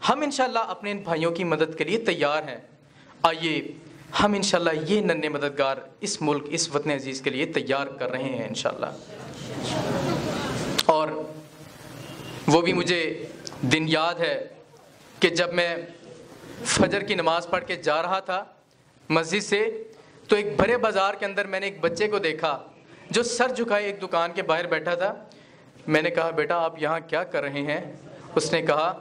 ہم انشاءاللہ اپنے ان بھائیوں کی مدد کے لیے تیار ہیں. آئیے ہم انشاءاللہ یہ ننھے مددگار اس ملک، اس وطن عزیز کے لیے تیار کر رہے ہیں انشاءاللہ. اور وہ بھی مجھے دن یاد ہے کہ جب میں فجر کی نماز پڑھ کے جا رہا تھا مسجد سے، تو ایک بڑے بازار کے اندر میں نے ایک بچے کو دیکھا جو سر جھکائے ایک دکان کے باہر بیٹھا تھا. میں نے کہا بیٹا آپ یہاں کیا کر رہے ہیں؟ اس نے کہا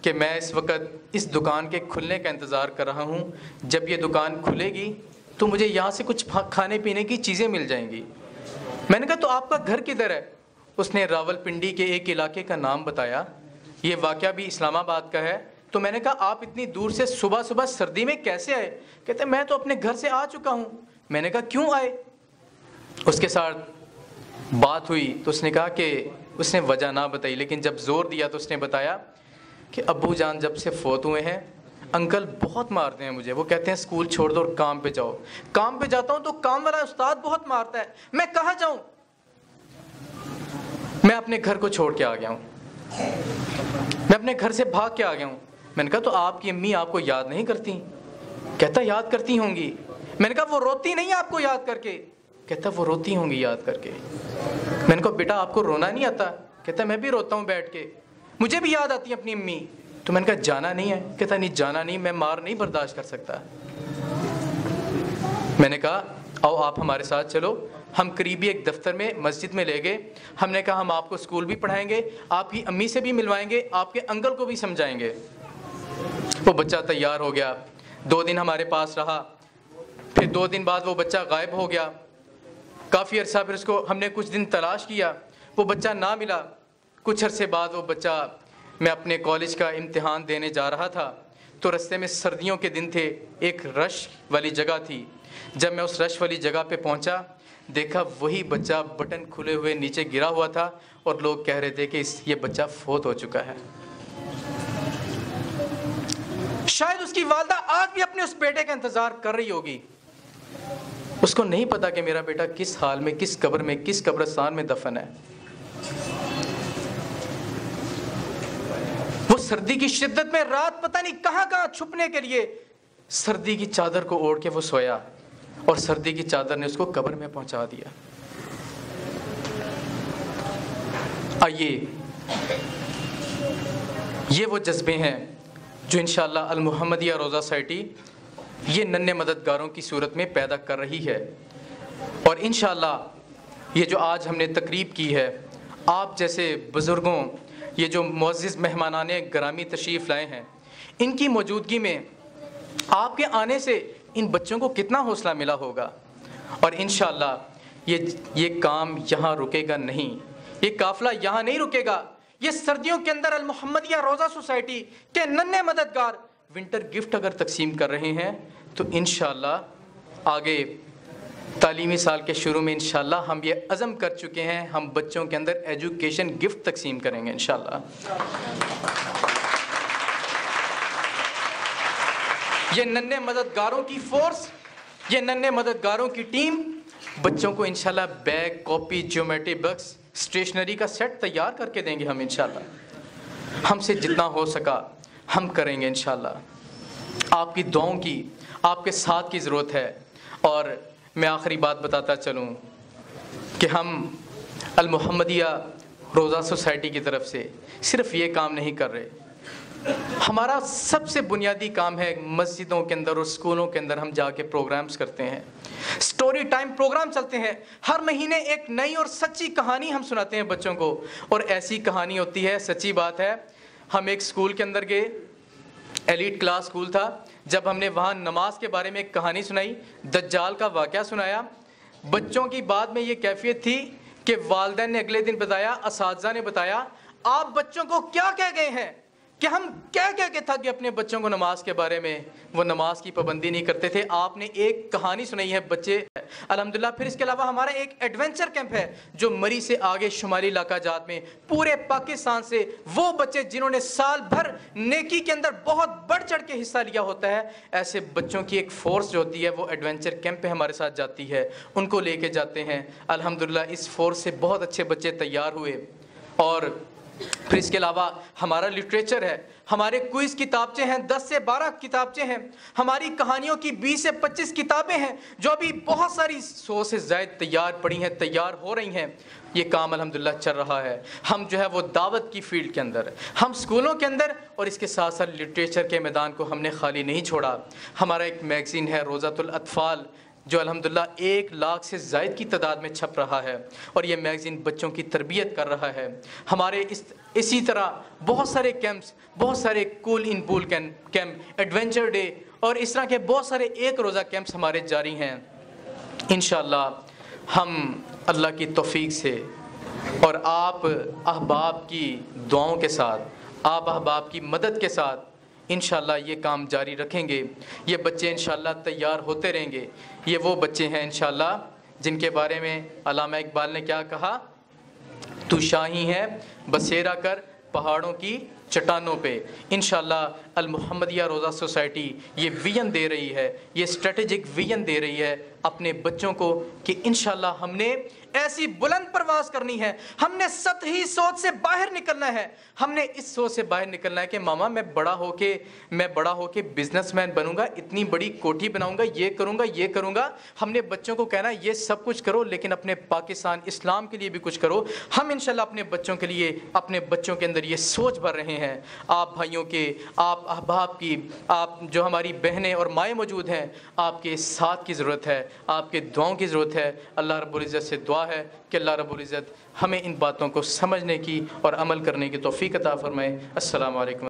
کہ میں اس وقت اس دکان کے کھلنے کا انتظار کر رہا ہوں، جب یہ دکان کھلے گی تو مجھے یہاں سے کچھ کھانے پینے کی چیزیں مل جائیں گی. میں نے کہا تو آپ کا گھر کدھر ہے؟ اس نے راولپنڈی کے ایک علاقے کا نام بتایا. یہ واقعہ بھی اسلام آباد کا ہے. تو میں نے کہا آپ اتنی دور سے صبح صبح سردی میں کیسے آئے؟ کہتے میں تو اپنے گھر سے آ چکا ہوں. میں نے کہا کیوں آئے؟ اس کے ساتھ بات ہوئی تو اس نے کہا کہ اس نے وجہ نہ بتائی، لیکن جب زور دیا تو اس نے بتایا کہ ابو جان جب سے فوت ہوئے ہیں انکل بہت مارتے ہیں مجھے. وہ کہتے ہیں اسکول چھوڑ دو اور کام پہ جاؤ. کام پہ جاتا ہوں تو کام والا استاد بہت مارتا ہے، میں کہاں جاؤں؟ میں اپنے گھر کو چھوڑ کے آ گیا ہوں، میں اپنے گھر سے بھاگ کے آ گیا ہوں. میں نے کہا تو آپ کی امی آپ کو یاد نہیں کرتی؟ کہتا یاد کرتی ہوں گی. میں نے کہا وہ روتی نہیں آپ کو یاد کر کے؟ کہتا وہ روتی ہوں گی یاد کر کے. میں نے کہا بیٹا آپ کو رونا نہیں آتا؟ کہتا میں بھی روتا ہوں بیٹھ کے، مجھے بھی یاد آتی ہے اپنی امی. تو میں نے کہا جانا نہیں ہے؟ کہتا نہیں جانا نہیں، میں مار نہیں برداشت کر سکتا. میں نے کہا آؤ آپ ہمارے ساتھ چلو. ہم قریبی ایک دفتر میں مسجد میں لے گئے. ہم نے کہا ہم آپ کو اسکول بھی پڑھائیں گے، آپ کی امی سے بھی ملوائیں گے، آپ کے انکل کو بھی سمجھائیں گے. وہ بچہ تیار ہو گیا، 2 دن ہمارے پاس رہا. پھر 2 دن بعد وہ بچہ غائب ہو گیا. کافی عرصہ پھر اس کو ہم نے کچھ دن تلاش کیا، وہ بچہ نہ ملا. کچھ عرصے بعد وہ بچہ، میں اپنے کالج کا امتحان دینے جا رہا تھا تو رستے میں سردیوں کے دن تھے، ایک رش والی جگہ تھی. جب میں اس رش والی جگہ پہ پہنچا دیکھا وہی بچہ بٹن کھلے ہوئے نیچے گرا ہوا تھا اور لوگ کہہ رہے تھے کہ یہ بچہ فوت ہو چکا ہے. شاید اس کی والدہ آج بھی اپنے اس بیٹے کا انتظار کر رہی ہوگی. اس کو نہیں پتا کہ میرا بیٹا کس حال میں، کس قبر میں، کس قبرستان میں دفن ہے. وہ سردی کی شدت میں رات پتہ نہیں کہاں کہاں چھپنے کے لیے سردی کی چادر کو اوڑھ کے وہ سویا اور سردی کی چادر نے اس کو قبر میں پہنچا دیا. آئیے یہ وہ جذبے ہیں جو انشاءاللہ المحمدیہ روزہ سوسائٹی یہ ننھے مددگاروں کی صورت میں پیدا کر رہی ہے. اور انشاءاللہ یہ جو آج ہم نے تقریب کی ہے، آپ جیسے بزرگوں، یہ جو معزز مہمانان گرامی تشریف لائے ہیں، ان کی موجودگی میں آپ کے آنے سے ان بچوں کو کتنا حوصلہ ملا ہوگا. اور انشاءاللہ یہ کام یہاں رکے گا نہیں، یہ قافلہ یہاں نہیں رکے گا. یہ سردیوں کے اندر المحمدیہ روزہ سوسائٹی کے ننھے مددگار ونٹر گفٹ اگر تقسیم کر رہے ہیں تو انشاءاللہ آگے تعلیمی سال کے شروع میں انشاءاللہ ہم یہ عزم کر چکے ہیں، ہم بچوں کے اندر ایجوکیشن گفٹ تقسیم کریں گے انشاءاللہ. یہ ننھے مددگاروں کی فورس، یہ ننھے مددگاروں کی ٹیم بچوں کو انشاءاللہ bag, copy, geometry box, stationery کا سیٹ تیار کر کے دیں گے ہم انشاءاللہ. ہم سے جتنا ہو سکا ہم کریں گے انشاءاللہ. آپ کی دعاؤں کی، آپ کے ساتھ کی ضرورت ہے. اور میں آخری بات بتاتا چلوں کہ ہم المحمدیہ روزہ سوسائٹی کی طرف سے صرف یہ کام نہیں کر رہے. ہمارا سب سے بنیادی کام ہے مسجدوں کے اندر اور اسکولوں کے اندر ہم جا کے پروگرامز کرتے ہیں، سٹوری ٹائم پروگرام چلتے ہیں. ہر مہینے ایک نئی اور سچی کہانی ہم سناتے ہیں بچوں کو. اور ایسی کہانی ہوتی ہے، سچی بات ہے، ہم ایک اسکول کے اندر گئے، ایلیٹ کلاس اسکول تھا. جب ہم نے وہاں نماز کے بارے میں ایک کہانی سنائی، دجال کا واقعہ سنایا، بچوں کی بات میں یہ کیفیت تھی کہ والدین نے اگلے دن بتایا، اساتذہ نے بتایا آپ بچوں کو کیا کہہ گئے ہیں کہ ہم کہہ کے تھک گئے اپنے بچوں کو نماز کے بارے میں، وہ نماز کی پابندی نہیں کرتے تھے. آپ نے ایک کہانی سنائی ہے بچے الحمدللہ. پھر اس کے علاوہ ہمارا ایک ایڈونچر کیمپ ہے جو مری سے آگے شمالی علاقہ جات میں پورے پاکستان سے وہ بچے جنہوں نے سال بھر نیکی کے اندر بہت بڑھ چڑھ کے حصہ لیا ہوتا ہے، ایسے بچوں کی ایک فورس جو ہوتی ہے وہ ایڈونچر کیمپ پہ ہمارے ساتھ جاتی ہے، ان کو لے کے جاتے ہیں. الحمدللہ اس فورس سے بہت اچھے بچے تیار ہوئے. اور پھر اس کے علاوہ ہمارا لٹریچر ہے، ہمارے کوئز کتابچے ہیں، 10 سے 12 کتابچے ہیں، ہماری کہانیوں کی 20 سے 25 کتابیں ہیں جو ابھی بہت ساری 100 سے زائد تیار پڑی ہیں، تیار ہو رہی ہیں۔ یہ کام الحمدللہ چل رہا ہے۔ ہم جو ہے وہ دعوت کی فیلڈ کے اندر، ہم اسکولوں کے اندر اور اس کے ساتھ ساتھ لٹریچر کے میدان کو ہم نے خالی نہیں چھوڑا۔ ہمارا ایک میگزین ہے روضۃ الاطفال، جو الحمدللہ 1 لاکھ سے زائد کی تعداد میں چھپ رہا ہے، اور یہ میگزین بچوں کی تربیت کر رہا ہے۔ ہمارے اسی طرح بہت سارے کیمپس، بہت سارے کول ان پول کیمپ، ایڈونچر ڈے اور اس طرح کے بہت سارے 1 روزہ کیمپس ہمارے جاری ہیں۔ انشاءاللہ ہم اللہ کی توفیق سے اور آپ احباب کی دعاؤں کے ساتھ، آپ احباب کی مدد کے ساتھ انشاءاللہ یہ کام جاری رکھیں گے۔ یہ بچے انشاءاللہ تیار ہوتے رہیں گے۔ یہ وہ بچے ہیں انشاءاللہ جن کے بارے میں علامہ اقبال نے کیا کہا؟ تو شاہی ہے بسیرا کر پہاڑوں کی چٹانوں پہ۔ انشاءاللہ المحمدیہ روضہ سوسائٹی یہ ویژن دے رہی ہے، یہ اسٹریٹجک ویژن دے رہی ہے اپنے بچوں کو کہ انشاءاللہ ہم نے ایسی بلند پرواز کرنی ہے، ہم نے سطحی سوچ سے باہر نکلنا ہے، ہم نے اس سوچ سے باہر نکلنا ہے کہ ماما میں بڑا ہو کے بزنس مین بنوں گا، اتنی بڑی کوٹھی بناؤں گا، یہ کروں گا۔ ہم نے بچوں کو کہنا یہ سب کچھ کرو لیکن اپنے پاکستان اسلام کے لیے بھی کچھ کرو۔ ہم انشاءاللہ اپنے بچوں کے لیے، اپنے بچوں کے اندر یہ سوچ بھر رہے ہیں۔ آپ بھائیوں کے، آپ احباب کی، آپ جو ہماری بہنیں اور مائیں موجود ہیں، آپ کے ساتھ کی ضرورت ہے، آپ کے دعاؤں کی ضرورت ہے۔ اللہ رب العزت سے دعا ہے کہ اللہ رب العزت ہمیں ان باتوں کو سمجھنے کی اور عمل کرنے کی توفیق عطا فرمائے۔ السلام علیکم۔